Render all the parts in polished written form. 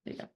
There you go.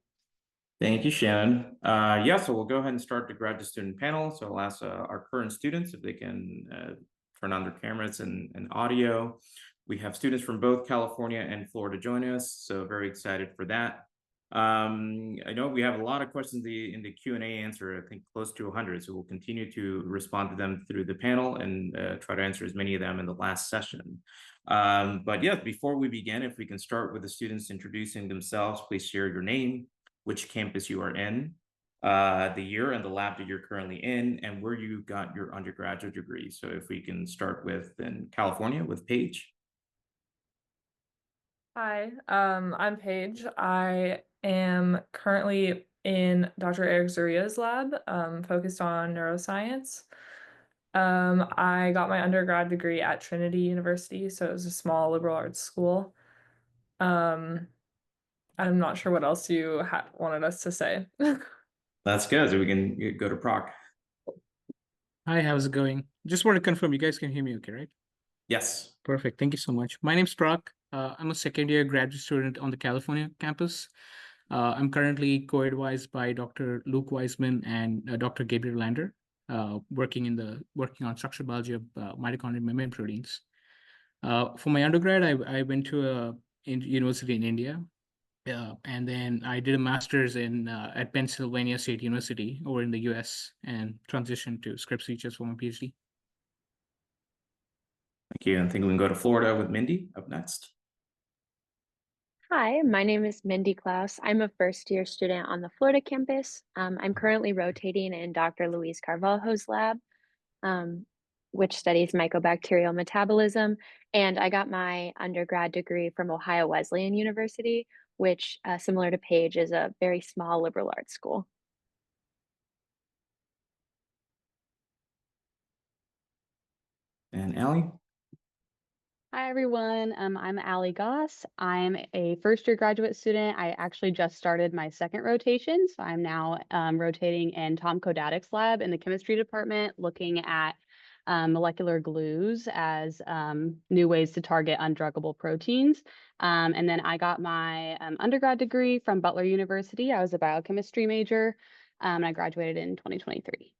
Thank you, Shannon. So we'll go ahead and start the graduate student panel. So I'll ask our current students if they can turn on their cameras and audio. We have students from both California and Florida join us, so very excited for that. I know we have a lot of questions in the Q&A answer, I think close to 100, so we'll continue to respond to them through the panel and try to answer as many of them in the last session. But yeah, before we begin, if we can start with the students introducing themselves, please share your name, which campus you are in, the year and the lab that you're currently in, and where you got your undergraduate degree. So if we can start with in California with Paige. Hi, I'm Paige. I am currently in Dr. Eric Zuria's lab, focused on neuroscience. I got my undergrad degree at Trinity University, so it was a small liberal arts school. Um, I'm not sure what else you wanted us to say. That's good. So we can go to Proc. Hi, how's it going? Just want to confirm you guys can hear me okay, right? Yes. Perfect. Thank you so much. My name's Brock. I'm a second year graduate student on the California campus. I'm currently co-advised by Dr. Luke Wiseman and Dr. Gabriel Lander, working on structural biology of mitochondrial membrane proteins. For my undergrad, I went to a university in India, and then I did a master's at Pennsylvania State University over in the US and transitioned to Scripps Research for my PhD. Thank you. I think we can go to Florida with Mindy up next. Hi, my name is Mindy Klaus. I'm a first-year student on the Florida campus. I'm currently rotating in Dr. Luis Carvalho's lab, which studies mycobacterial metabolism. And I got my undergrad degree from Ohio Wesleyan University, which, similar to Paige, is a very small liberal arts school. And Allie? Hi, everyone. I'm Allie Goss. I'm a first-year graduate student. I actually just started my second rotation, so I'm now rotating in Tom Kodadik's lab in the chemistry department, looking at molecular glues as new ways to target undruggable proteins. And then I got my undergrad degree from Butler University. I was a biochemistry major, and I graduated in 2023.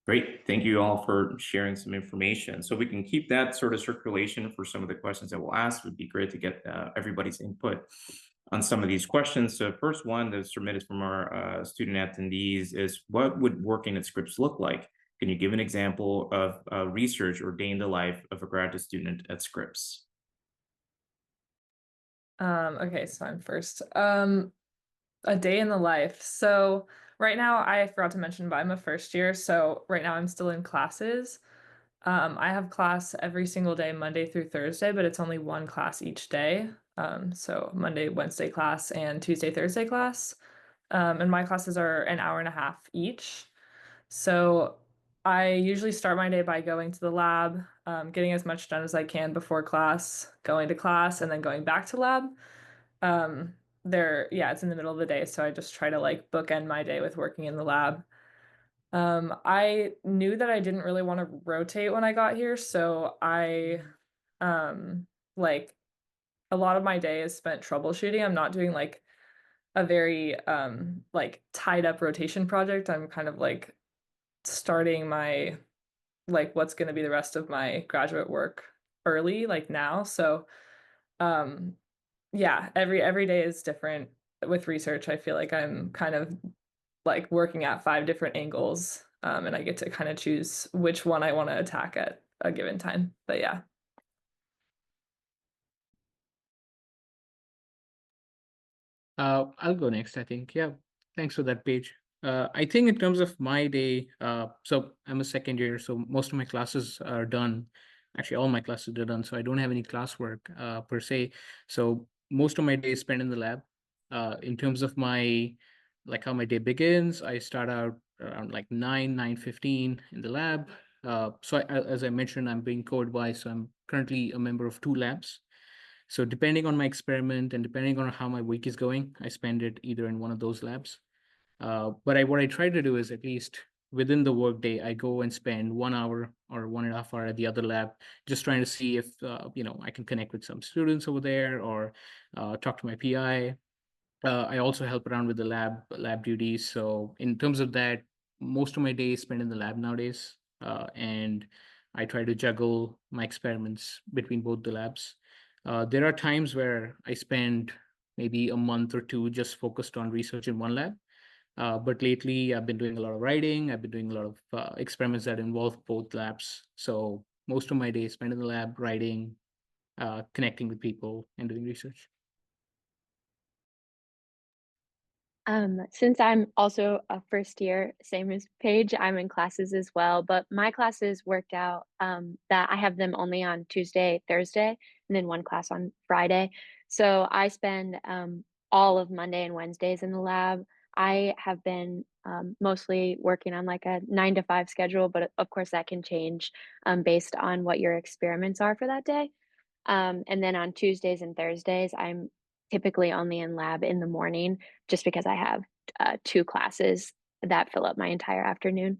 Great. Thank you all for sharing some information. So we can keep that sort of circulation for some of the questions that we'll ask. It would be great to get everybody's input on some of these questions. So first one that's submitted from our student attendees is, what would working at Scripps look like? Can you give an example of research or day in the life of a graduate student at Scripps? Okay, so I'm first. A day in the life. So right now, I forgot to mention, but I'm a first year. So right now I'm still in classes. I have class every single day, Monday through Thursday, but it's only one class each day. So Monday, Wednesday class and Tuesday, Thursday class. And my classes are an hour and a half each. So I usually start my day by going to the lab, getting as much done as I can before class, going to class, and then going back to lab. It's in the middle of the day, so I just try to like bookend my day with working in the lab. I knew that I didn't really want to rotate when I got here, so I like a lot of my day is spent troubleshooting. I'm not doing like a very like tied up rotation project. I'm kind of like starting my like what's going to be the rest of my graduate work early, like now. So um yeah, every day is different. With research, I feel like I'm kind of like working at 5 different angles, and I get to kind of choose which one I want to attack at a given time. But yeah. I'll go next, I think. Yeah, thanks for that, Paige. I think in terms of my day, so I'm a second year, so most of my classes are done. Actually, all my classes are done, so I don't have any classwork per se. So most of my day is spent in the lab. In terms of how my day begins, I start out around like 9:15 in the lab. As I mentioned, I'm being co-advised, so I'm currently a member of 2 labs. So depending on my experiment and depending on how my week is going, I spend it either in one of those labs. But what I try to do is, at least within the workday, I go and spend 1 hour or 1.5 hour at the other lab, just trying to see if I can connect with some students over there or talk to my PI. I also help around with the lab duties. So in terms of that, most of my day is spent in the lab nowadays, and I try to juggle my experiments between both the labs. There are times where I spend maybe a month or two just focused on research in one lab. But lately, I've been doing a lot of writing. I've been doing a lot of experiments that involve both labs. So most of my day is spent in the lab writing, connecting with people, and doing research. Since I'm also a first year, same as Paige, I'm in classes as well, but my classes worked out that I have them only on Tuesday, Thursday, and then one class on Friday. So I spend all of Monday and Wednesdays in the lab. I have been mostly working on like a 9 to 5 schedule, but of course that can change based on what your experiments are for that day. And then on Tuesdays and Thursdays, I'm typically only in lab in the morning just because I have 2 classes that fill up my entire afternoon.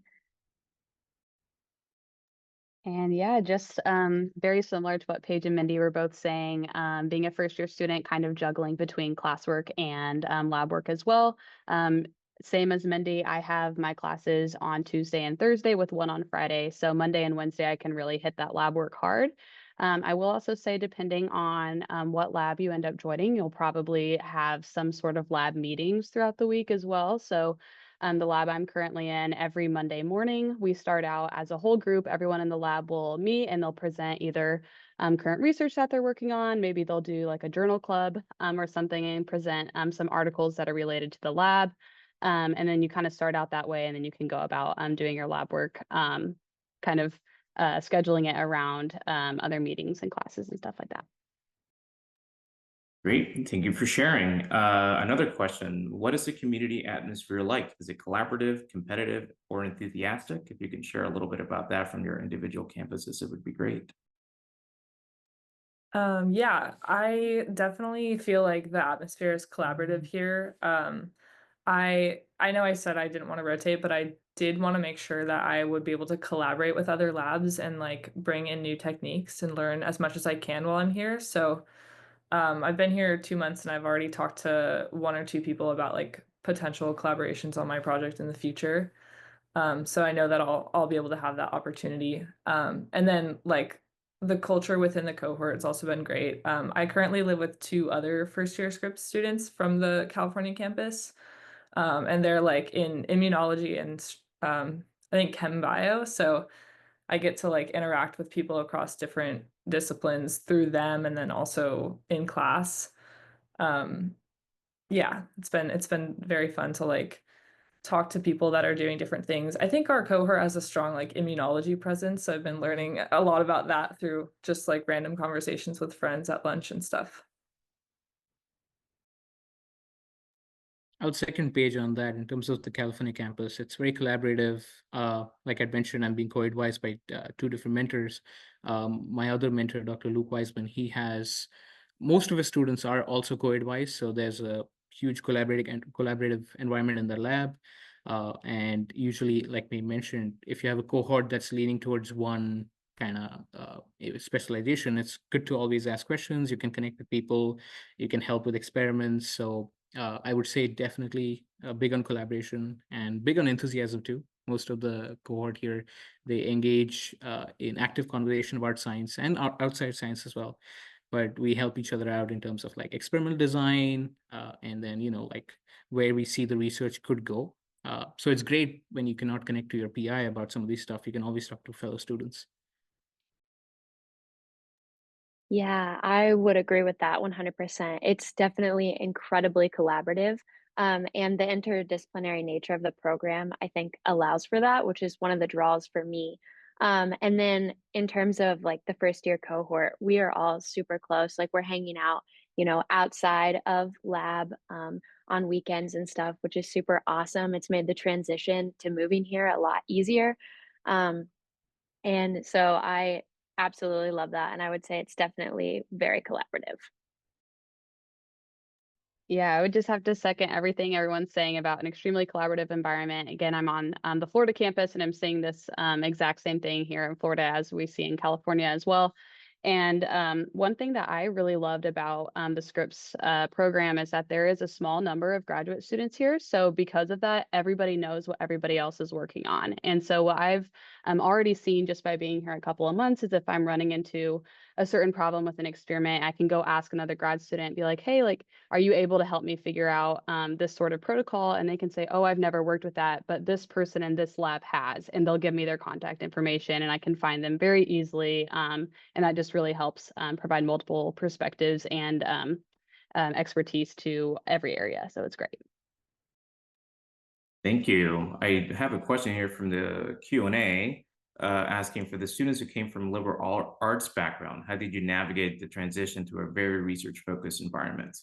And yeah, just very similar to what Paige and Mindy were both saying, being a first year student, kind of juggling between classwork and lab work as well. Same as Mindy, I have my classes on Tuesday and Thursday with one on Friday. So Monday and Wednesday, I can really hit that lab work hard. I will also say, depending on what lab you end up joining, you'll probably have some sort of lab meetings throughout the week as well. So the lab I'm currently in, every Monday morning, we start out as a whole group. Everyone in the lab will meet and they'll present either current research that they're working on. Maybe they'll do like a journal club or something and present some articles that are related to the lab. And then you kind of start out that way, and then you can go about doing your lab work, kind of scheduling it around other meetings and classes and stuff like that. Great, thank you for sharing. Another question, what is the community atmosphere like? Is it collaborative, competitive, or enthusiastic? If you can share a little bit about that from your individual campuses, it would be great. Yeah, I definitely feel like the atmosphere is collaborative here. I know I said I didn't want to rotate, but I did want to make sure that I would be able to collaborate with other labs and like bring in new techniques and learn as much as I can while I'm here. So I've been here 2 months and I've already talked to one or two people about like potential collaborations on my project in the future. So I know that I'll be able to have that opportunity. And then like the culture within the cohort has also been great. I currently live with two other first year Scripps students from the California campus. And they're like in immunology and I think chem bio. So I get to like interact with people across different disciplines through them and then also in class. Um, yeah, it's been very fun to like talk to people that are doing different things. I think our cohort has a strong like immunology presence. So I've been learning a lot about that through just like random conversations with friends at lunch and stuff. I would second Page on that in terms of the California campus. It's very collaborative. Like I'd mentioned, I'm being co-advised by two different mentors. My other mentor, Dr. Luke Wiseman, he has most of his students are also co-advised. So there's a huge collaborative environment in the lab. And usually, like we mentioned, if you have a cohort that's leaning towards one kind of specialization, it's good to always ask questions. You can connect with people, you can help with experiments. So I would say definitely big on collaboration and big on enthusiasm too. Most of the cohort here, they engage in active conversation about science and outside science as well. But we help each other out in terms of like experimental design and then, like where we see the research could go. So it's great when you cannot connect to your PI about some of these stuff. You can always talk to fellow students. Yeah, I would agree with that 100%. It's definitely incredibly collaborative. And the interdisciplinary nature of the program, I think, allows for that, which is one of the draws for me. And then in terms of like the first year cohort, we are all super close. Like we're hanging out, outside of lab on weekends and stuff, which is super awesome. It's made the transition to moving here a lot easier. Um, and so I absolutely love that, and I would say it's definitely very collaborative. Yeah, I would just have to second everything everyone's saying about an extremely collaborative environment. Again, I'm on the Florida campus, and I'm seeing this exact same thing here in Florida as we see in California as well. And one thing that I really loved about the Scripps program is that there is a small number of graduate students here. So because of that, everybody knows what everybody else is working on. And so what I've already seen just by being here a couple of months is if I'm running into a certain problem with an experiment, I can go ask another grad student, be like, hey, like, are you able to help me figure out this sort of protocol? And they can say, oh, I've never worked with that, but this person in this lab has, and they'll give me their contact information and I can find them very easily. And that just really helps provide multiple perspectives and expertise to every area. So it's great. Thank you. I have a question here from the Q&A asking for the students who came from liberal arts background, how did you navigate the transition to a very research-focused environment?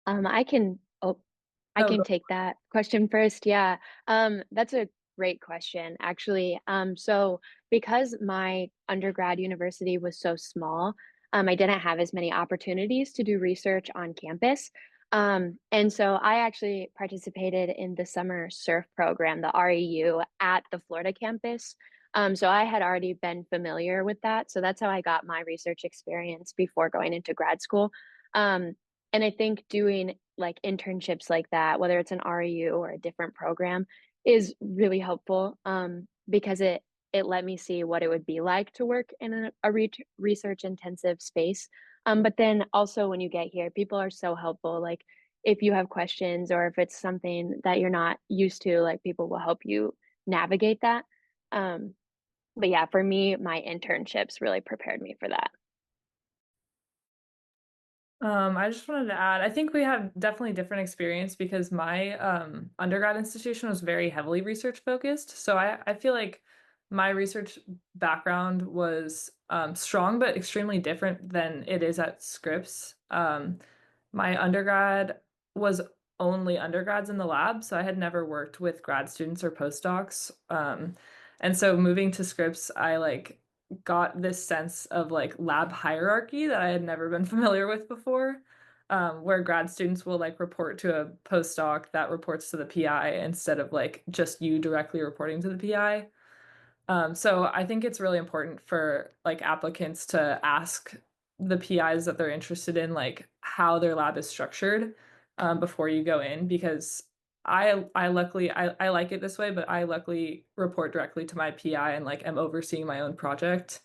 I can I Oh, can take that question first. Yeah. That's a great question, actually. So because my undergrad university was so small, I didn't have as many opportunities to do research on campus. And so I actually participated in the summer surf program, the REU, at the Florida campus. So I had already been familiar with that. So that's how I got my research experience before going into grad school. Um, and I think doing like internships like that, whether it's an REU or a different program, is really helpful because it let me see what it would be like to work in a research intensive space. But then also when you get here, people are so helpful. Like if you have questions or if it's something that you're not used to, like people will help you navigate that. Um, but yeah, for me, my internships really prepared me for that. I just wanted to add, I think we have definitely different experience because my undergrad institution was very heavily research focused. So I feel like my research background was strong but extremely different than it is at Scripps. My undergrad was only undergrads in the lab, so I had never worked with grad students or postdocs. And so moving to Scripps, I like got this sense of like lab hierarchy that I had never been familiar with before, where grad students will like report to a postdoc that reports to the PI instead of like just you directly reporting to the PI. So I think it's really important for like applicants to ask the PIs that they're interested in, like how their lab is structured, before you go in, because I luckily I like it this way, but I luckily report directly to my PI and like am overseeing my own project.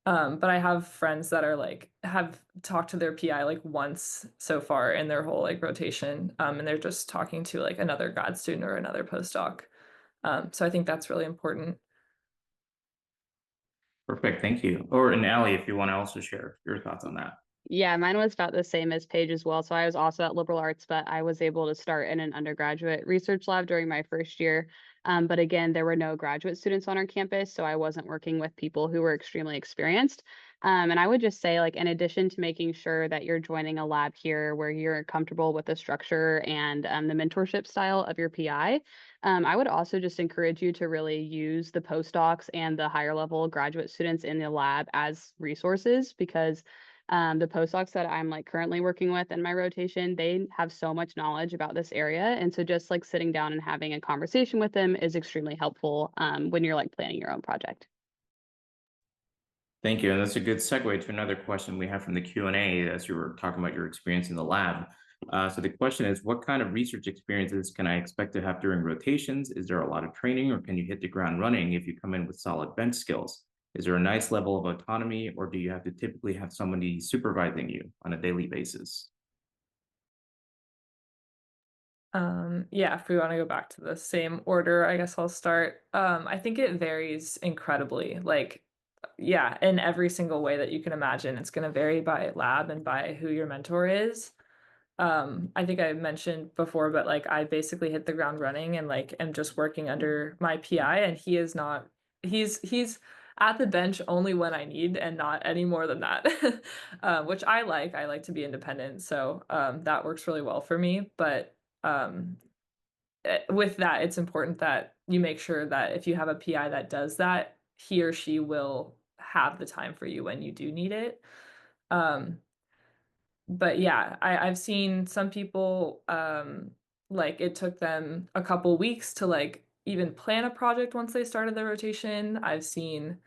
But I have friends that are like have talked to their PI like once so far in their whole like rotation, and they're just talking to like another grad student or another postdoc. So I think that's really important. Perfect, thank you. Or and Allie, if you want to also share your thoughts on that. Yeah, mine was about the same as Paige as well. So I was also at liberal arts, but I was able to start in an undergraduate research lab during my first year. But again, there were no graduate students on our campus, so I wasn't working with people who were extremely experienced. And I would just say, like, in addition to making sure that you're joining a lab here where you're comfortable with the structure and the mentorship style of your PI, I would also just encourage you to really use the postdocs and the higher level graduate students in the lab as resources because the postdocs that I'm like currently working with in my rotation, they have so much knowledge about this area. And so just like sitting down and having a conversation with them is extremely helpful when you're like planning your own project. Thank you. And that's a good segue to another question we have from the Q&A as you were talking about your experience in the lab. So the question is, what kind of research experiences can I expect to have during rotations? Is there a lot of training or can you hit the ground running if you come in with solid bench skills? Is there a nice level of autonomy or do you have to typically have somebody supervising you on a daily basis? Yeah, if we want to go back to the same order, I guess I'll start. I think it varies incredibly. Like, yeah, in every single way that you can imagine. It's going to vary by lab and by who your mentor is. I think I mentioned before, but like I basically hit the ground running and like am just working under my PI and he is not he's at the bench only when I need and not any more than that. Which I like. I like to be independent, so that works really well for me. But um with that, it's important that you make sure that if you have a PI that does that, he or she will have the time for you when you do need it. Um, but yeah, I've seen some people like it took them a couple weeks to like even plan a project once they started their rotation. I've seen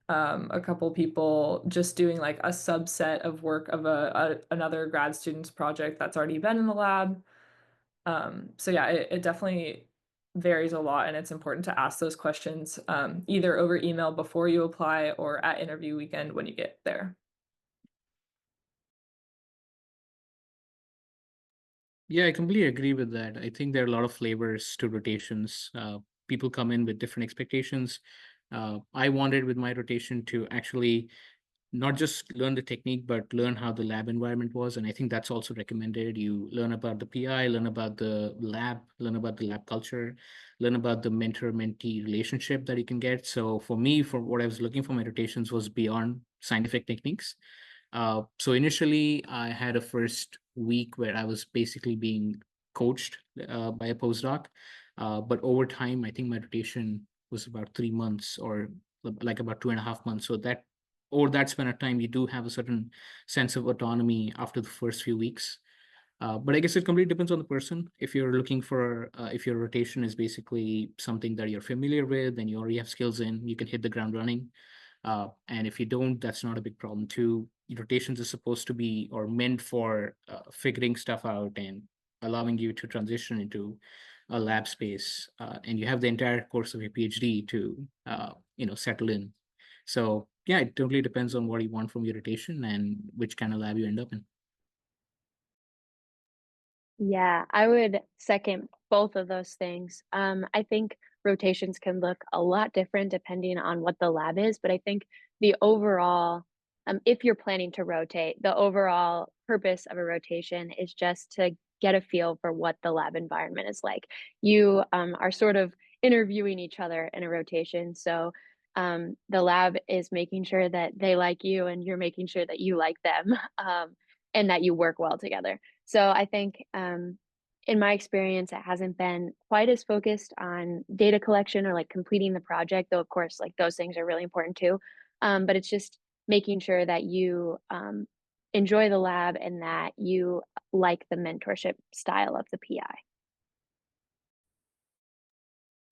a couple people just doing like a subset of work of another grad student's project that's already been in the lab. So yeah, it definitely varies a lot, and it's important to ask those questions either over email before you apply or at interview weekend when you get there. Yeah, I completely agree with that. I think there are a lot of flavors to rotations. People come in with different expectations. I wanted with my rotation to actually not just learn the technique, but learn how the lab environment was. And I think that's also recommended. You learn about the PI, learn about the lab, learn about the lab culture, learn about the mentor-mentee relationship that you can get. So for me, for what I was looking for my rotations was beyond scientific techniques. So initially, I had a first week where I was basically being coached by a postdoc. But over time, I think my rotation was about 3 months or like about 2.5 months. So that over that span of time, you do have a certain sense of autonomy after the first few weeks. But I guess it completely depends on the person. If you're looking for, if your rotation is basically something that you're familiar with and you already have skills in, you can hit the ground running. And if you don't, that's not a big problem too. Rotations are supposed to be or meant for figuring stuff out and allowing you to transition into a lab space. And you have the entire course of your PhD to, settle in. So yeah, it totally depends on what you want from your rotation and which kind of lab you end up in. Yeah, I would second both of those things. I think rotations can look a lot different depending on what the lab is, but I think the overall, if you're planning to rotate, the overall purpose of a rotation is just to get a feel for what the lab environment is like. You are sort of interviewing each other in a rotation. So the lab is making sure that they like you and you're making sure that you like them, and that you work well together. So I think, in my experience, it hasn't been quite as focused on data collection or like completing the project, though of course, like those things are really important too. But it's just making sure that you enjoy the lab and that you like the mentorship style of the PI.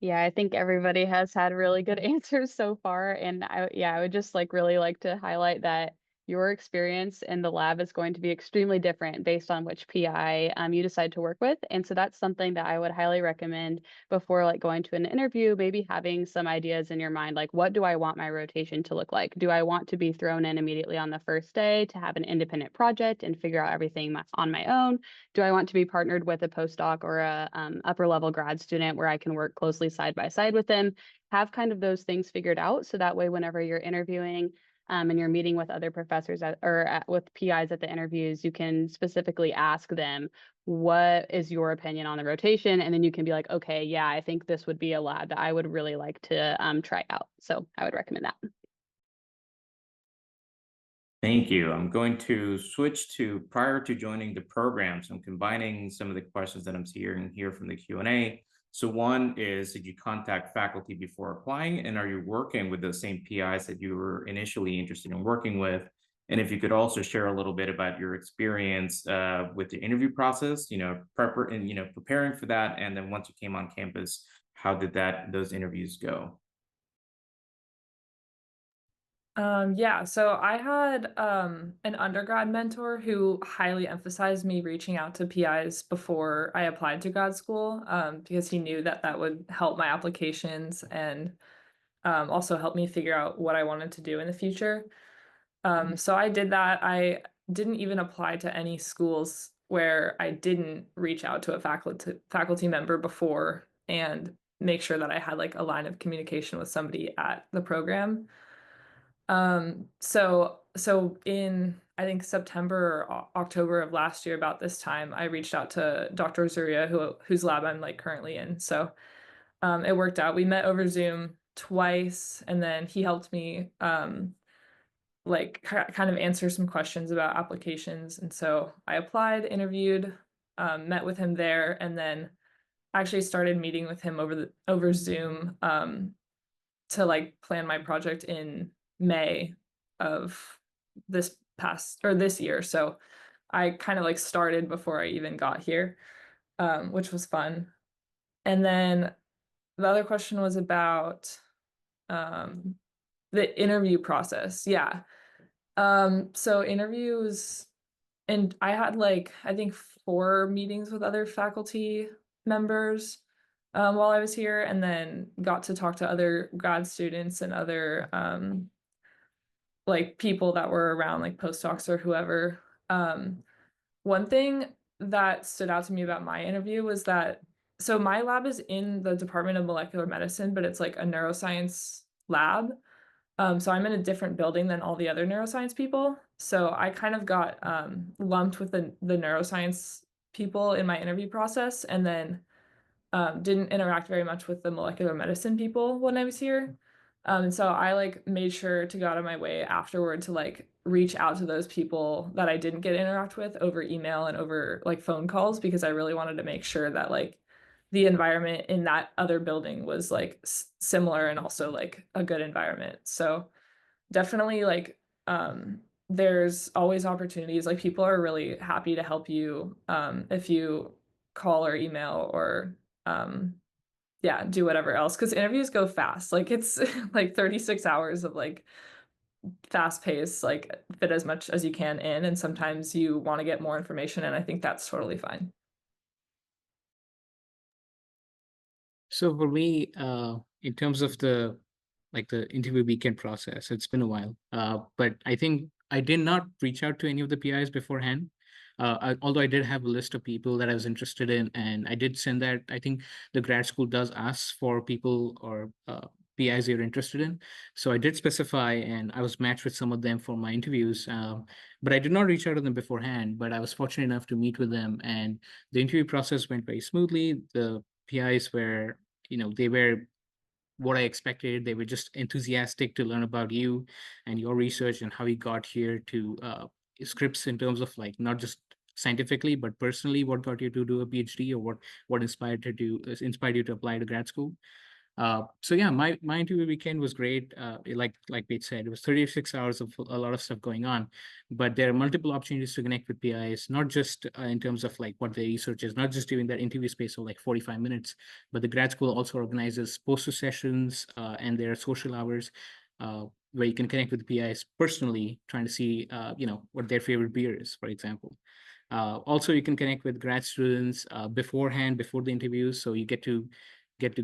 Yeah, I think everybody has had really good answers so far. And I would just really like to highlight that your experience in the lab is going to be extremely different based on which PI you decide to work with. And so that's something that I would highly recommend before going to an interview, maybe having some ideas in your mind, like what do I want my rotation to look like? Do I want to be thrown in immediately on the first day to have an independent project and figure out everything on my own? Do I want to be partnered with a postdoc or a upper level grad student where I can work closely side by side with them? Have kind of those things figured out, so that way whenever you're interviewing and you're meeting with other professors with PIs at the interviews, you can specifically ask them, what is your opinion on the rotation? And then you can be like, okay, yeah, I think this would be a lab that I would really like to try out. So I would recommend that. Thank you. I'm going to switch to prior to joining the program. So I'm combining some of the questions that I'm hearing here from the Q&A. So one is, did you contact faculty before applying? And are you working with those same PIs that you were initially interested in working with? And if you could also share a little bit about your experience with the interview process, preparing for that. And then once you came on campus, how did those interviews go? Yeah, so I had an undergrad mentor who highly emphasized me reaching out to PIs before I applied to grad school, because he knew that that would help my applications and also help me figure out what I wanted to do in the future. So I did that. I didn't even apply to any schools where I didn't reach out to a faculty member before and make sure that I had like a line of communication with somebody at the program. So in I think September or October of last year, about this time, I reached out to Dr. Zuria, whose lab I'm like currently in. So it worked out. We met over Zoom twice, and then he helped me kind of answer some questions about applications. And so I applied, interviewed, met with him there, and then actually started meeting with him over Zoom to like plan my project in May of this year. So I kind of like started before I even got here, which was fun. And then the other question was about the interview process. Yeah. So interviews, and I had like, I think 4 meetings with other faculty members while I was here, and then got to talk to other grad students and other like people that were around, like postdocs or whoever. One thing that stood out to me about my interview was that, so my lab is in the Department of Molecular Medicine, but it's like a neuroscience lab. So I'm in a different building than all the other neuroscience people. So I kind of got lumped with the neuroscience people in my interview process, and then didn't interact very much with the molecular medicine people when I was here. And so I like made sure to go out of my way afterward to like reach out to those people that I didn't get to interact with over email and over like phone calls, because I really wanted to make sure that like the environment in that other building was like similar and also like a good environment. So definitely like there's always opportunities. Like people are really happy to help you if you call or email or um yeah, do whatever else, because interviews go fast. Like it's like 36 hours of like fast pace, like fit as much as you can in, and sometimes you want to get more information, and I think that's totally fine. So for me, in terms of the interview weekend process, it's been a while. But I think I did not reach out to any of the PIs beforehand. Although I did have a list of people that I was interested in, and I did send that. I think the grad school does ask for people or PIs you're interested in. So I did specify, and I was matched with some of them for my interviews. But I did not reach out to them beforehand. But I was fortunate enough to meet with them, and the interview process went very smoothly. The PIs were, they were what I expected. They were just enthusiastic to learn about you and your research and how you got here to Scripps, in terms of like not just scientifically but personally, what got you to do a PhD, or what inspired you to apply to grad school. So yeah, my interview weekend was great. Like Pete said, it was 36 hours of a lot of stuff going on, but there are multiple opportunities to connect with PIs, not just in terms of like what their research is, not just during that interview space of like 45 minutes, but the grad school also organizes poster sessions and there are social hours where you can connect with PIs personally, trying to see what their favorite beer is, for example. Also, you can connect with grad students beforehand, before the interviews, so you get to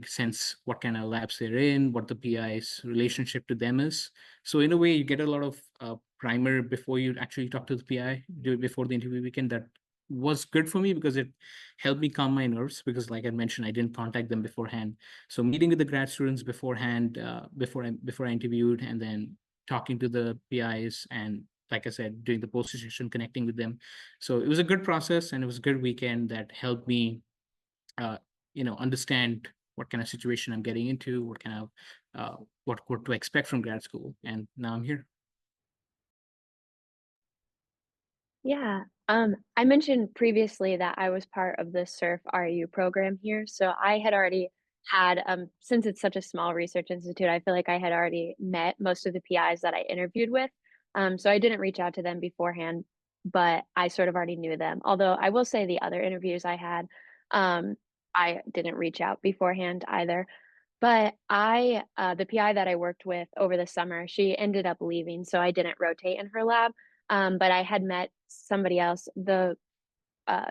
sense what kind of labs they're in, what the PI's relationship to them is. So in a way, you get a lot of primer before you actually talk to the PI, before the interview weekend. That was good for me because it helped me calm my nerves, because like I mentioned, I didn't contact them beforehand. So meeting with the grad students beforehand, before I interviewed, and then talking to the PIs, and like I said, doing the post session, connecting with them. So it was a good process, and it was a good weekend that helped me understand what kind of situation I'm getting into, what kind of what to expect from grad school, and now I'm here. Yeah. I mentioned previously that I was part of the SURF RU program here. So I had already had, since it's such a small research institute, I feel like I had already met most of the PIs that I interviewed with. So I didn't reach out to them beforehand, but I sort of already knew them. Although I will say the other interviews I had, I didn't reach out beforehand either. But the PI that I worked with over the summer, she ended up leaving, so I didn't rotate in her lab. But I had met somebody else, the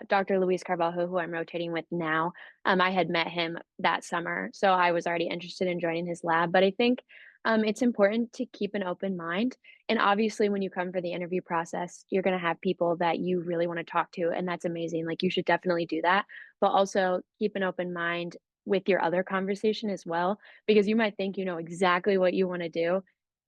Dr. Luis Carvalho, who I'm rotating with now. I had met him that summer, so I was already interested in joining his lab. But I think it's important to keep an open mind. And obviously, when you come for the interview process, you're going to have people that you really want to talk to, and that's amazing. Like, you should definitely do that. But also keep an open mind with your other conversation as well, because you might think you know exactly what you want to do,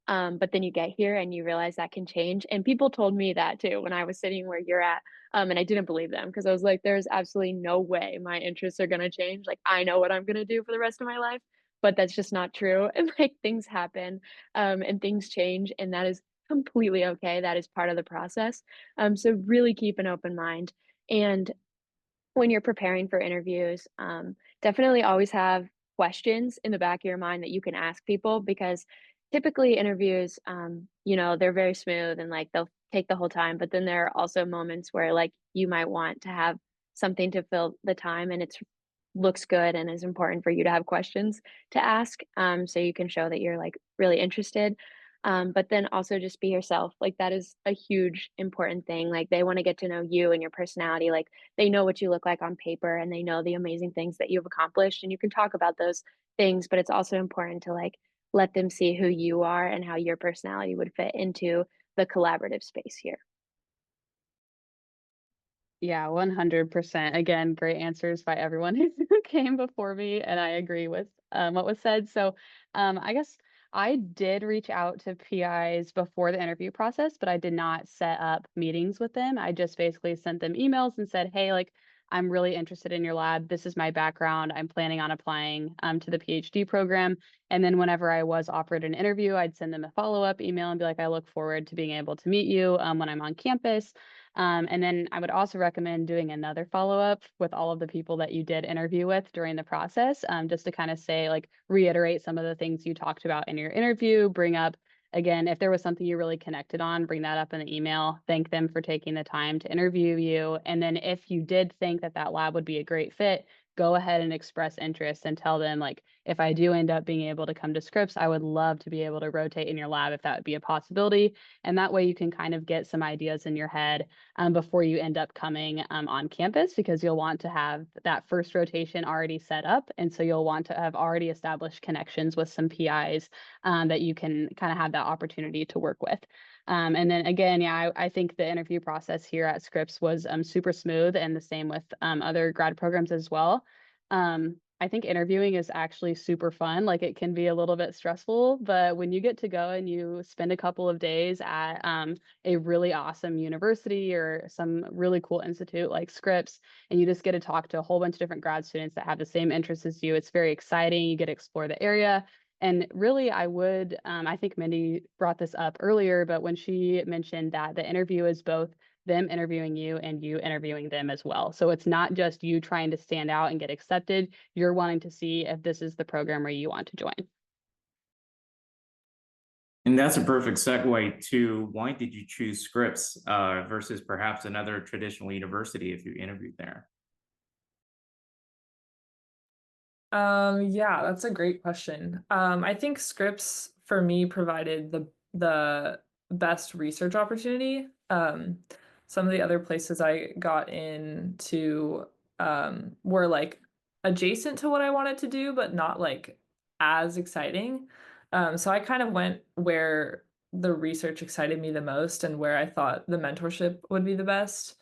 but then you get here and you realize that can change. And people told me that too when I was sitting where you're at. And I didn't believe them, because I was like, there's absolutely no way my interests are going to change. Like, I know what I'm going to do for the rest of my life, but that's just not true. And like, things happen, and things change. And that is completely okay. That is part of the process. So really keep an open mind. And when you're preparing for interviews, definitely always have questions in the back of your mind that you can ask people, because typically interviews, they're very smooth and like they'll take the whole time. But then there are also moments where like you might want to have something to fill the time, and it's looks good and is important for you to have questions to ask, so you can show that you're like really interested. But then also just be yourself. Like that is a huge important thing. Like they want to get to know you and your personality. Like they know what you look like on paper and they know the amazing things that you've accomplished and you can talk about those things, but it's also important to like let them see who you are and how your personality would fit into the collaborative space here. Yeah, 100%. Again, great answers by everyone who came before me, and I agree with what was said. So, I guess I did reach out to PIs before the interview process, but I did not set up meetings with them. I just basically sent them emails and said, "Hey, like, I'm really interested in your lab. This is my background. I'm planning on applying to the PhD program." And then whenever I was offered an interview, I'd send them a follow-up email and be like, "I look forward to being able to meet you when I'm on campus." And then I would also recommend doing another follow up with all of the people that you did interview with during the process, just to kind of say, like, reiterate some of the things you talked about in your interview, bring up, again, if there was something you really connected on, bring that up in the email, thank them for taking the time to interview you. And then if you did think that that lab would be a great fit, go ahead and express interest and tell them, like, if I do end up being able to come to Scripps, I would love to be able to rotate in your lab if that would be a possibility. And that way you can kind of get some ideas in your head before you end up coming on campus, because you'll want to have that first rotation already set up. And so you'll want to have already established connections with some PIs that you can kind of have that opportunity to work with. And then again, yeah, I think the interview process here at Scripps was super smooth, and the same with other grad programs as well. I think interviewing is actually super fun. Like it can be a little bit stressful, but when you get to go and you spend a couple of days at a really awesome university or some really cool institute like Scripps, and you just get to talk to a whole bunch of different grad students that have the same interests as you, it's very exciting. You get to explore the area. And really, I think Mindy brought this up earlier, but when she mentioned that the interview is both them interviewing you and you interviewing them as well. So it's not just you trying to stand out and get accepted. You're wanting to see if this is the program where you want to join. And that's a perfect segue to why did you choose Scripps versus perhaps another traditional university if you interviewed there? Yeah, that's a great question. I think Scripps for me provided the best research opportunity. Some of the other places I got into were like adjacent to what I wanted to do, but not like as exciting. So I kind of went where the research excited me the most and where I thought the mentorship would be the best.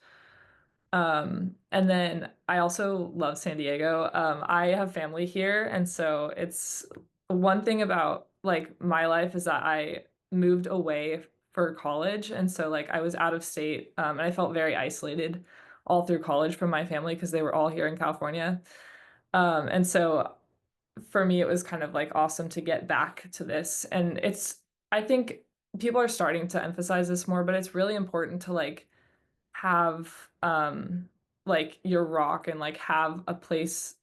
And then I also love San Diego. I have family here, and so it's one thing about like my life is that I moved away for college, and so like I was out of state, and I felt very isolated all through college from my family because they were all here in California. And so for me, it was kind of like awesome to get back to this, and I think people are starting to emphasize this more, but it's really important to have like your rock and like have a place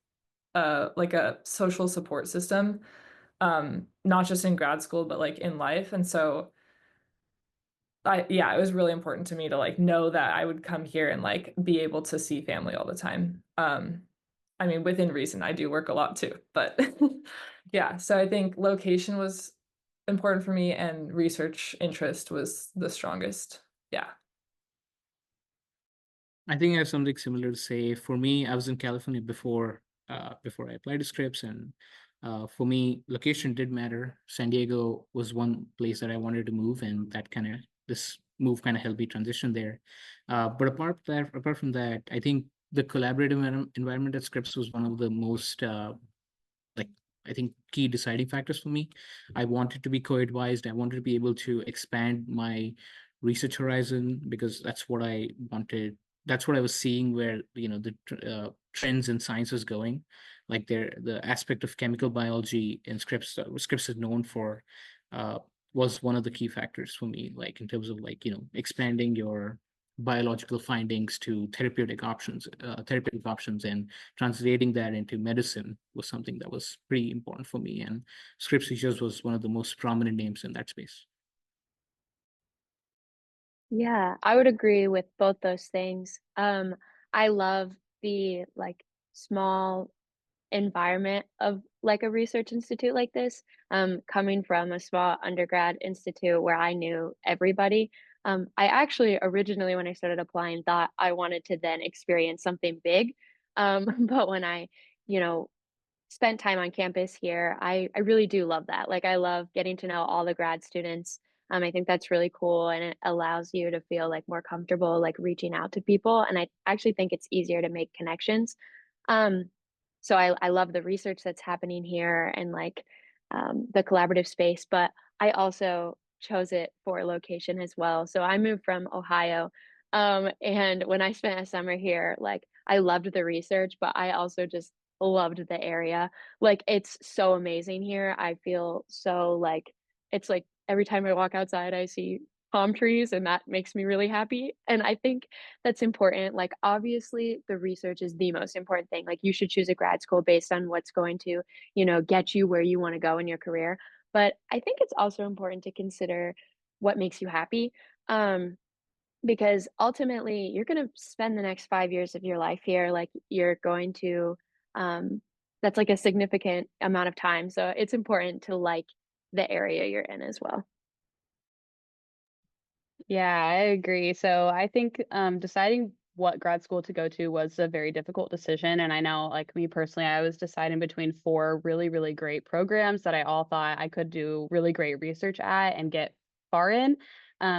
like a social support system not just in grad school but like in life. And so it was really important to me to like know that I would come here and like be able to see family all the time. I mean, within reason, I do work a lot too, but yeah, so I think location was important for me and research interest was the strongest. Yeah. I think I have something similar to say. For me, I was in California before I applied to Scripps, and for me, location did matter. San Diego was one place that I wanted to move, and this move kind of helped me transition there. But apart from that, I think the collaborative environment at Scripps was one of the most like I think key deciding factors for me. I wanted to be co-advised. I wanted to be able to expand my research horizon because that's what I wanted. That's what I was seeing where the trends in science was going. Like the aspect of chemical biology in Scripps is known for was one of the key factors for me. Like in terms of expanding your biological findings to therapeutic options and translating that into medicine was something that was pretty important for me. And Scripps Research was one of the most prominent names in that space. Yeah, I would agree with both those things. I love the like small environment of like a research institute like this. Coming from a small undergrad institute where I knew everybody, I actually originally, when I started applying, thought I wanted to then experience something big. But when I, you know, spent time on campus here, I really do love that. Like, I love getting to know all the grad students. I think that's really cool, and it allows you to feel like more comfortable, like reaching out to people. And I actually think it's easier to make connections. Um, so I love the research that's happening here and like the collaborative space, but I also chose it for location as well. So I moved from Ohio. And when I spent a summer here, like I loved the research, but I also just loved the area. Like it's so amazing here. I feel so like it's like every time I walk outside, I see palm trees, and that makes me really happy. And I think that's important. Like, obviously, the research is the most important thing. Like, you should choose a grad school based on what's going to, get you where you want to go in your career. But I think it's also important to consider what makes you happy. Um, because ultimately, you're going to spend the next 5 years of your life here. Like, you're going to, that's like a significant amount of time. So it's important to like the area you're in as well. Yeah, I agree. So I think deciding what grad school to go to was a very difficult decision. And I know, like me personally, I was deciding between four really, really great programs that I all thought I could do really great research at and get far in.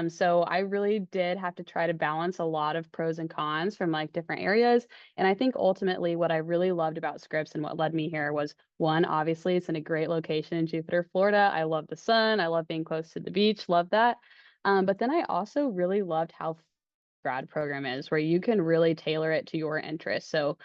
So I really did have to try to balance a lot of pros and cons from like different areas. And I think ultimately what I really loved about Scripps and what led me here was one, obviously, it's in a great location in Jupiter, Florida. I love the sun. I love being close to the beach. Love that. But then I also really loved how grad program is, where you can really tailor it to your interests. So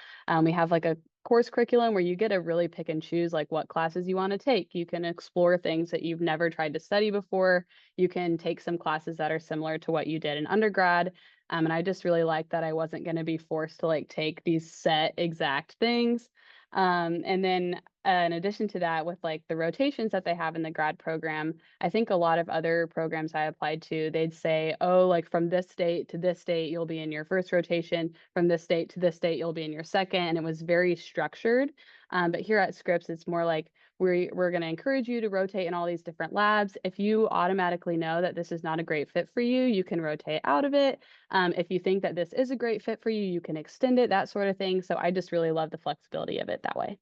we have like a course curriculum where you get to really pick and choose like what classes you want to take. You can explore things that you've never tried to study before. You can take some classes that are similar to what you did in undergrad. And I just really liked that I wasn't going to be forced to like take these set exact things. And then in addition to that, with like the rotations that they have in the grad program, I think a lot of other programs I applied to, they'd say, oh, like from this date to this date, you'll be in your first rotation. From this date to this date, you'll be in your second. And it was very structured. But here at Scripps, it's more like we're going to encourage you to rotate in all these different labs. If you automatically know that this is not a great fit for you, you can rotate out of it. If you think that this is a great fit for you, you can extend it, that sort of thing. So I just really love the flexibility of it that way.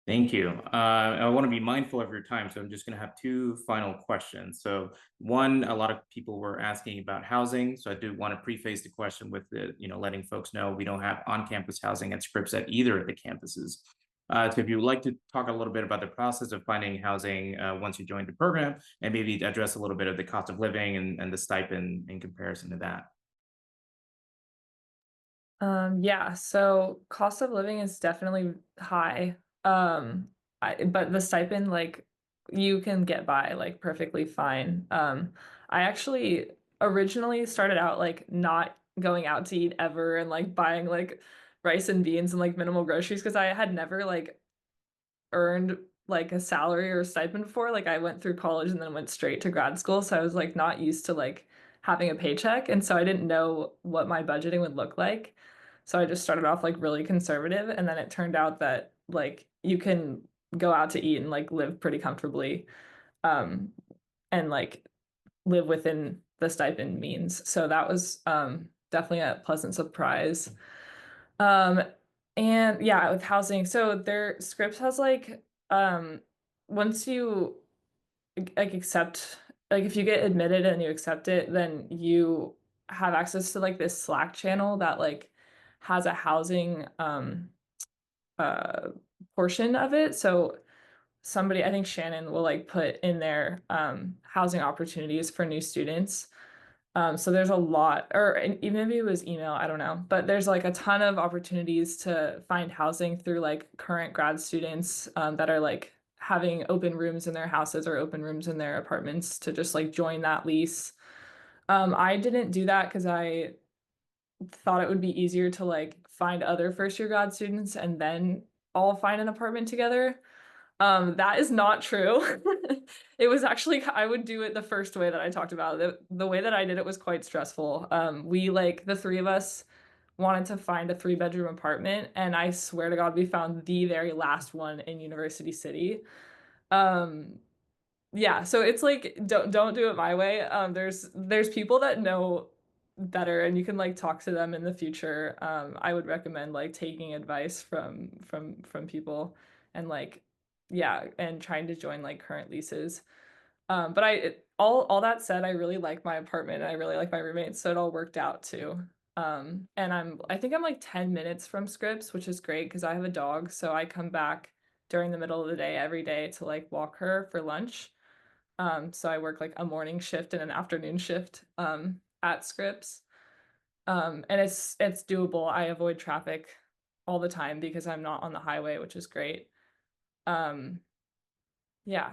Thank you. I want to be mindful of your time, so I'm just going to have two final questions. So one, a lot of people were asking about housing. So I do want to preface the question with letting folks know we don't have on-campus housing at Scripps at either of the campuses. So if you would like to talk a little bit about the process of finding housing once you join the program, and maybe address a little bit of the cost of living and the stipend in comparison to that. Yeah, so cost of living is definitely high. But the stipend, like, you can get by like perfectly fine. I actually originally started out like not going out to eat ever and like buying like rice and beans and like minimal groceries because I had never like earned like a salary or a stipend before. Like I went through college and then went straight to grad school, so I was like not used to like having a paycheck, and so I didn't know what my budgeting would look like. So I just started off like really conservative, and then it turned out that like you can go out to eat and like live pretty comfortably, um, and like live within the stipend means. So that was definitely a pleasant surprise. Um, and yeah, with housing, so their Scripps has like once you like accept, like if you get admitted and you accept it, then you have access to like this Slack channel that like has a housing uh portion of it. So somebody, I think Shannon will like put in there housing opportunities for new students. So there's a lot, or even maybe it was email, I don't know, but there's like a ton of opportunities to find housing through like current grad students that are like having open rooms in their houses or open rooms in their apartments to just like join that lease. I didn't do that because I thought it would be easier to like find other first year grad students and then all find an apartment together. That is not true. It was actually, I would do it the first way that I talked about. The way that I did it was quite stressful. We like the three of us wanted to find a 3-bedroom apartment, and I swear to God, we found the very last one in University City. Um, yeah, so it's like don't do it my way. There's people that know better, and you can like talk to them in the future. I would recommend like taking advice from people, and like yeah, and trying to join like current leases. But all that said, I really like my apartment and I really like my roommates, so it all worked out too. And I think I'm like 10 minutes from Scripps, which is great because I have a dog, so I come back during the middle of the day every day to like walk her for lunch. So I work like a morning shift and an afternoon shift at Scripps. And it's doable. I avoid traffic all the time because I'm not on the highway, which is great. Um, yeah,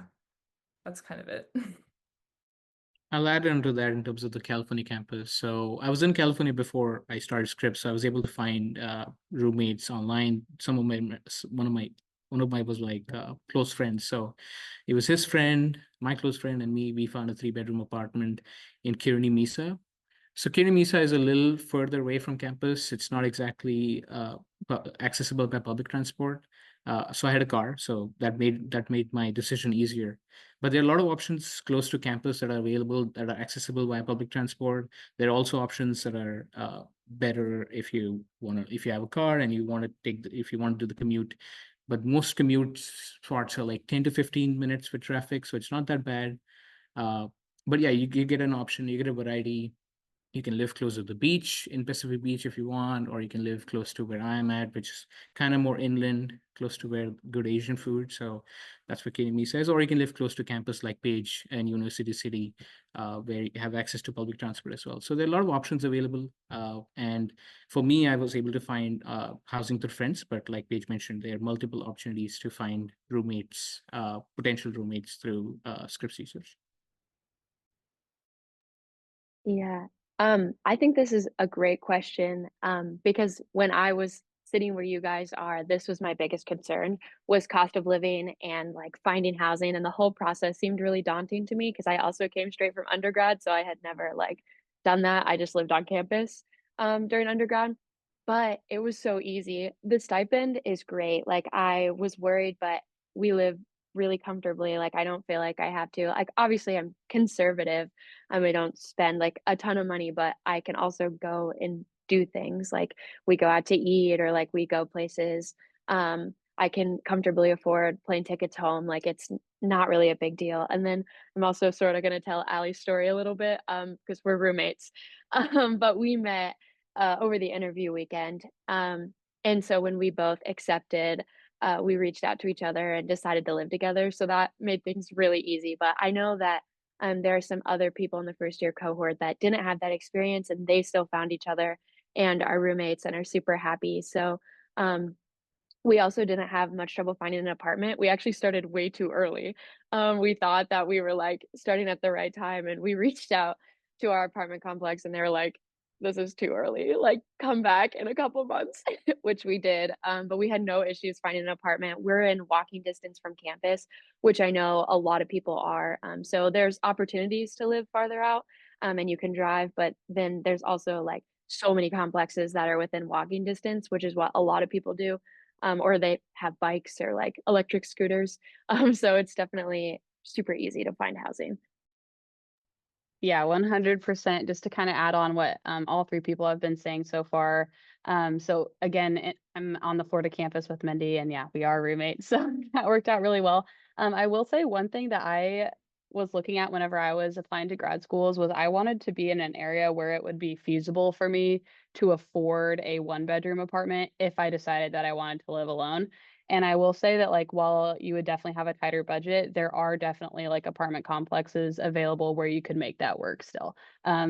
that's kind of it. I'll add onto that in terms of the California campus. So I was in California before I started Scripps, so I was able to find roommates online. Some of my one of my was like close friends. So it was his friend, my close friend, and me. We found a 3-bedroom apartment in Kearney Mesa. So Kearney Mesa is a little further away from campus. It's not exactly accessible by public transport. So I had a car, so that made my decision easier. But there are a lot of options close to campus that are available that are accessible via public transport. There are also options that are better if you have a car and you want to if you want to do the commute. But most commute spots are like 10 to 15 minutes with traffic, so it's not that bad. Uh, but yeah, you get an option, you get a variety. You can live close to the beach in Pacific Beach if you want, or you can live close to where I'm at, which is kind of more inland, close to where good Asian food. So that's what Kinney says. Or you can live close to campus like Page and University City, where you have access to public transport as well. So there are a lot of options available. And for me, I was able to find housing through friends, but like Paige mentioned, there are multiple opportunities to find roommates, potential roommates through Scripps Research. Yeah. I think this is a great question, because when I was sitting where you guys are, this was my biggest concern was cost of living and like finding housing, and the whole process seemed really daunting to me because I also came straight from undergrad, so I had never like done that. I just lived on campus during undergrad, but it was so easy. The stipend is great. Like I was worried, but we live really comfortably. Like I don't feel like I have to. Like obviously I'm conservative, we don't spend like a ton of money, but I can also go and do things like we go out to eat or like we go places. I can comfortably afford plane tickets home. Like it's not really a big deal. And then I'm also sort of going to tell Allie's story a little bit because we're roommates. But we met over the interview weekend. And so when we both accepted, we reached out to each other and decided to live together. So that made things really easy. But I know that there are some other people in the first year cohort that didn't have that experience and they still found each other and are roommates and are super happy. So um, we also didn't have much trouble finding an apartment. We actually started way too early. We thought that we were like starting at the right time, and we reached out to our apartment complex, and they were like, "This is too early. Like, come back in a couple months," which we did. But we had no issues finding an apartment. We're in walking distance from campus, which I know a lot of people are. So there's opportunities to live farther out, and you can drive, but then there's also like so many complexes that are within walking distance, which is what a lot of people do, or they have bikes or like electric scooters. So it's definitely super easy to find housing. Yeah, 100%. Just to kind of add on what all three people have been saying so far. So again, I'm on the Florida campus with Mindy, and yeah, we are roommates, so that worked out really well. I will say one thing that I was looking at whenever I was applying to grad schools was I wanted to be in an area where it would be feasible for me to afford a 1-bedroom apartment if I decided that I wanted to live alone. And I will say that, like, while you would definitely have a tighter budget, there are definitely like apartment complexes available where you could make that work still.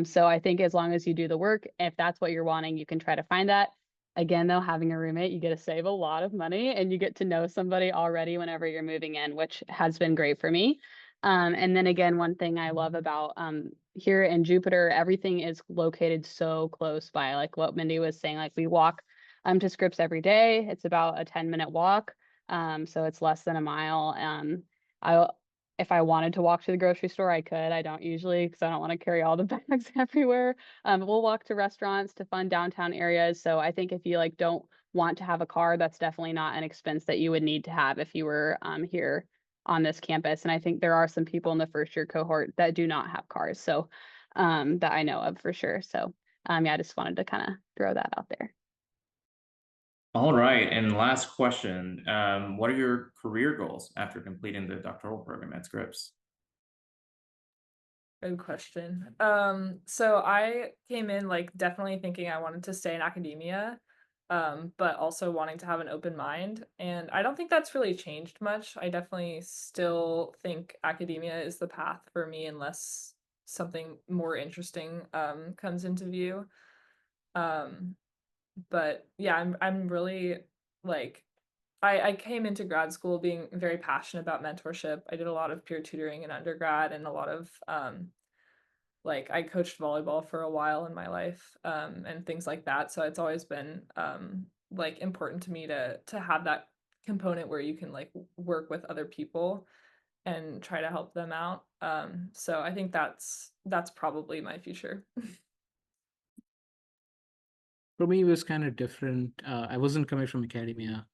So I think as long as you do the work, if that's what you're wanting, you can try to find that. Again, though, having a roommate, you get to save a lot of money and you get to know somebody already whenever you're moving in, which has been great for me. And then again, one thing I love about here in Jupiter, everything is located so close by, like what Mindy was saying, like we walk to Scripps every day. It's about a 10-minute walk. So it's less than a mile. I if I wanted to walk to the grocery store, I could. I don't usually because I don't want to carry all the bags everywhere. We'll walk to restaurants, to fun downtown areas. So I think if you like don't want to have a car, that's definitely not an expense that you would need to have if you were here on this campus. And I think there are some people in the first year cohort that do not have cars. So that I know of for sure. So yeah, I just wanted to kind of throw that out there. All right, and last question. What are your career goals after completing the doctoral program at Scripps? Good question. So I came in like definitely thinking I wanted to stay in academia, but also wanting to have an open mind. And I don't think that's really changed much. I definitely still think academia is the path for me unless something more interesting comes into view. But yeah, I'm really like I came into grad school being very passionate about mentorship. I did a lot of peer tutoring in undergrad and a lot of like I coached volleyball for a while in my life and things like that. So it's always been like important to me to have that component where you can like work with other people and try to help them out. So I think that's probably my future. For me, it was kind of different. I wasn't coming from academia.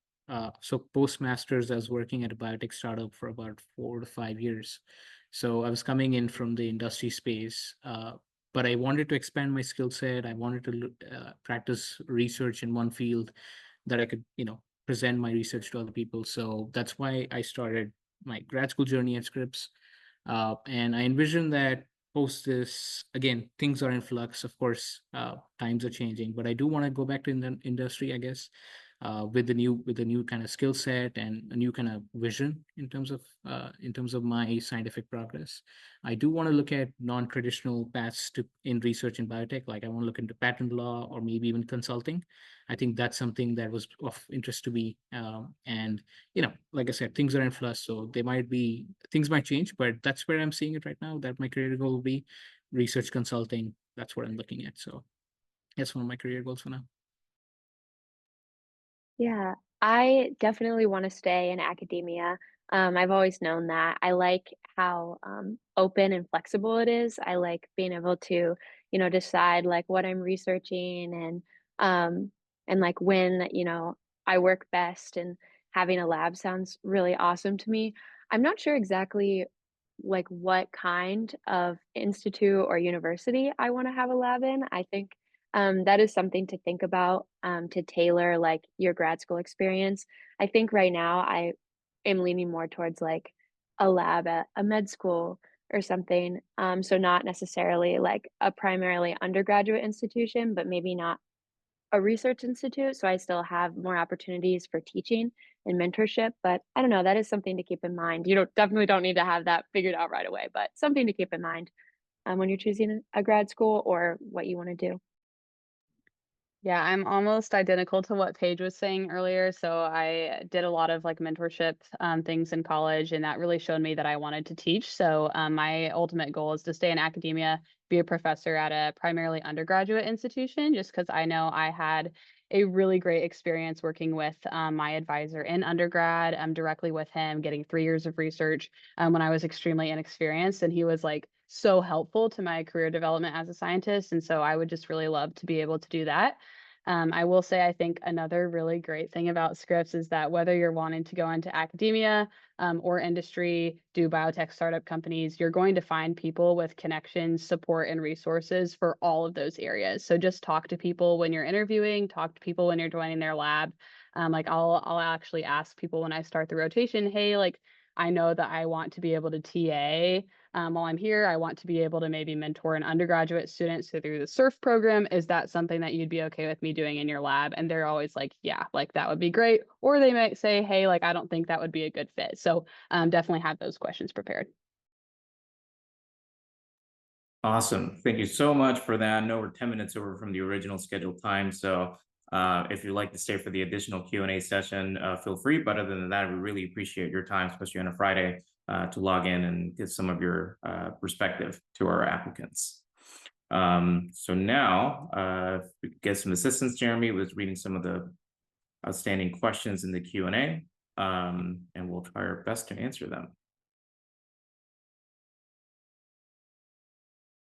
So postmasters, I was working at a biotech startup for about 4 to 5 years. So I was coming in from the industry space, but I wanted to expand my skill set. I wanted to practice research in one field that I could, present my research to other people. So that's why I started my grad school journey at Scripps. And I envision that post this, again, things are in flux, of course. Times are changing, but I do want to go back to the industry, I guess, with the new kind of skill set and a new kind of vision in terms of my scientific progress. I do want to look at non-traditional paths in research in biotech. Like I want to look into patent law or maybe even consulting. I think that's something that was of interest to me. And like I said, things are in flux, so things might change, but that's where I'm seeing it right now. That my career goal will be research consulting. That's what I'm looking at. So that's one of my career goals for now. Yeah, I definitely want to stay in academia. I've always known that. I like how open and flexible it is. I like being able to, decide like what I'm researching and like when, I work best and having a lab sounds really awesome to me. I'm not sure exactly like what kind of institute or university I want to have a lab in. I think that is something to think about to tailor like your grad school experience. I think right now I am leaning more towards like a lab at a med school or something. So not necessarily like a primarily undergraduate institution, but maybe not a research institute. So I still have more opportunities for teaching and mentorship. But I don't know, that is something to keep in mind. Definitely don't need to have that figured out right away, but something to keep in mind when you're choosing a grad school or what you want to do. Yeah, I'm almost identical to what Paige was saying earlier. So I did a lot of like mentorship things in college, and that really showed me that I wanted to teach. So my ultimate goal is to stay in academia, be a professor at a primarily undergraduate institution, just because I know I had a really great experience working with my advisor in undergrad, directly with him, getting 3 years of research when I was extremely inexperienced. And he was like so helpful to my career development as a scientist. And so I would just really love to be able to do that. I will say, I think another really great thing about Scripps is that whether you're wanting to go into academia or industry, do biotech startup companies, you're going to find people with connections, support, and resources for all of those areas. So just talk to people when you're interviewing, talk to people when you're joining their lab. Like I'll actually ask people when I start the rotation, hey, like I know that I want to be able to TA while I'm here. I want to be able to maybe mentor an undergraduate student. So through the SURF program, is that something that you'd be okay with me doing in your lab? And they're always like, yeah, like that would be great. Or they might say, hey, like I don't think that would be a good fit. So definitely have those questions prepared. Awesome. Thank you so much for that. I know we're 10 minutes over from the original scheduled time. So if you'd like to stay for the additional Q&A session, feel free. But other than that, we really appreciate your time, especially on a Friday, to log in and give some of your perspective to our applicants. So now, we get some assistance. Jeremy was reading some of the outstanding questions in the Q&A, and we'll try our best to answer them.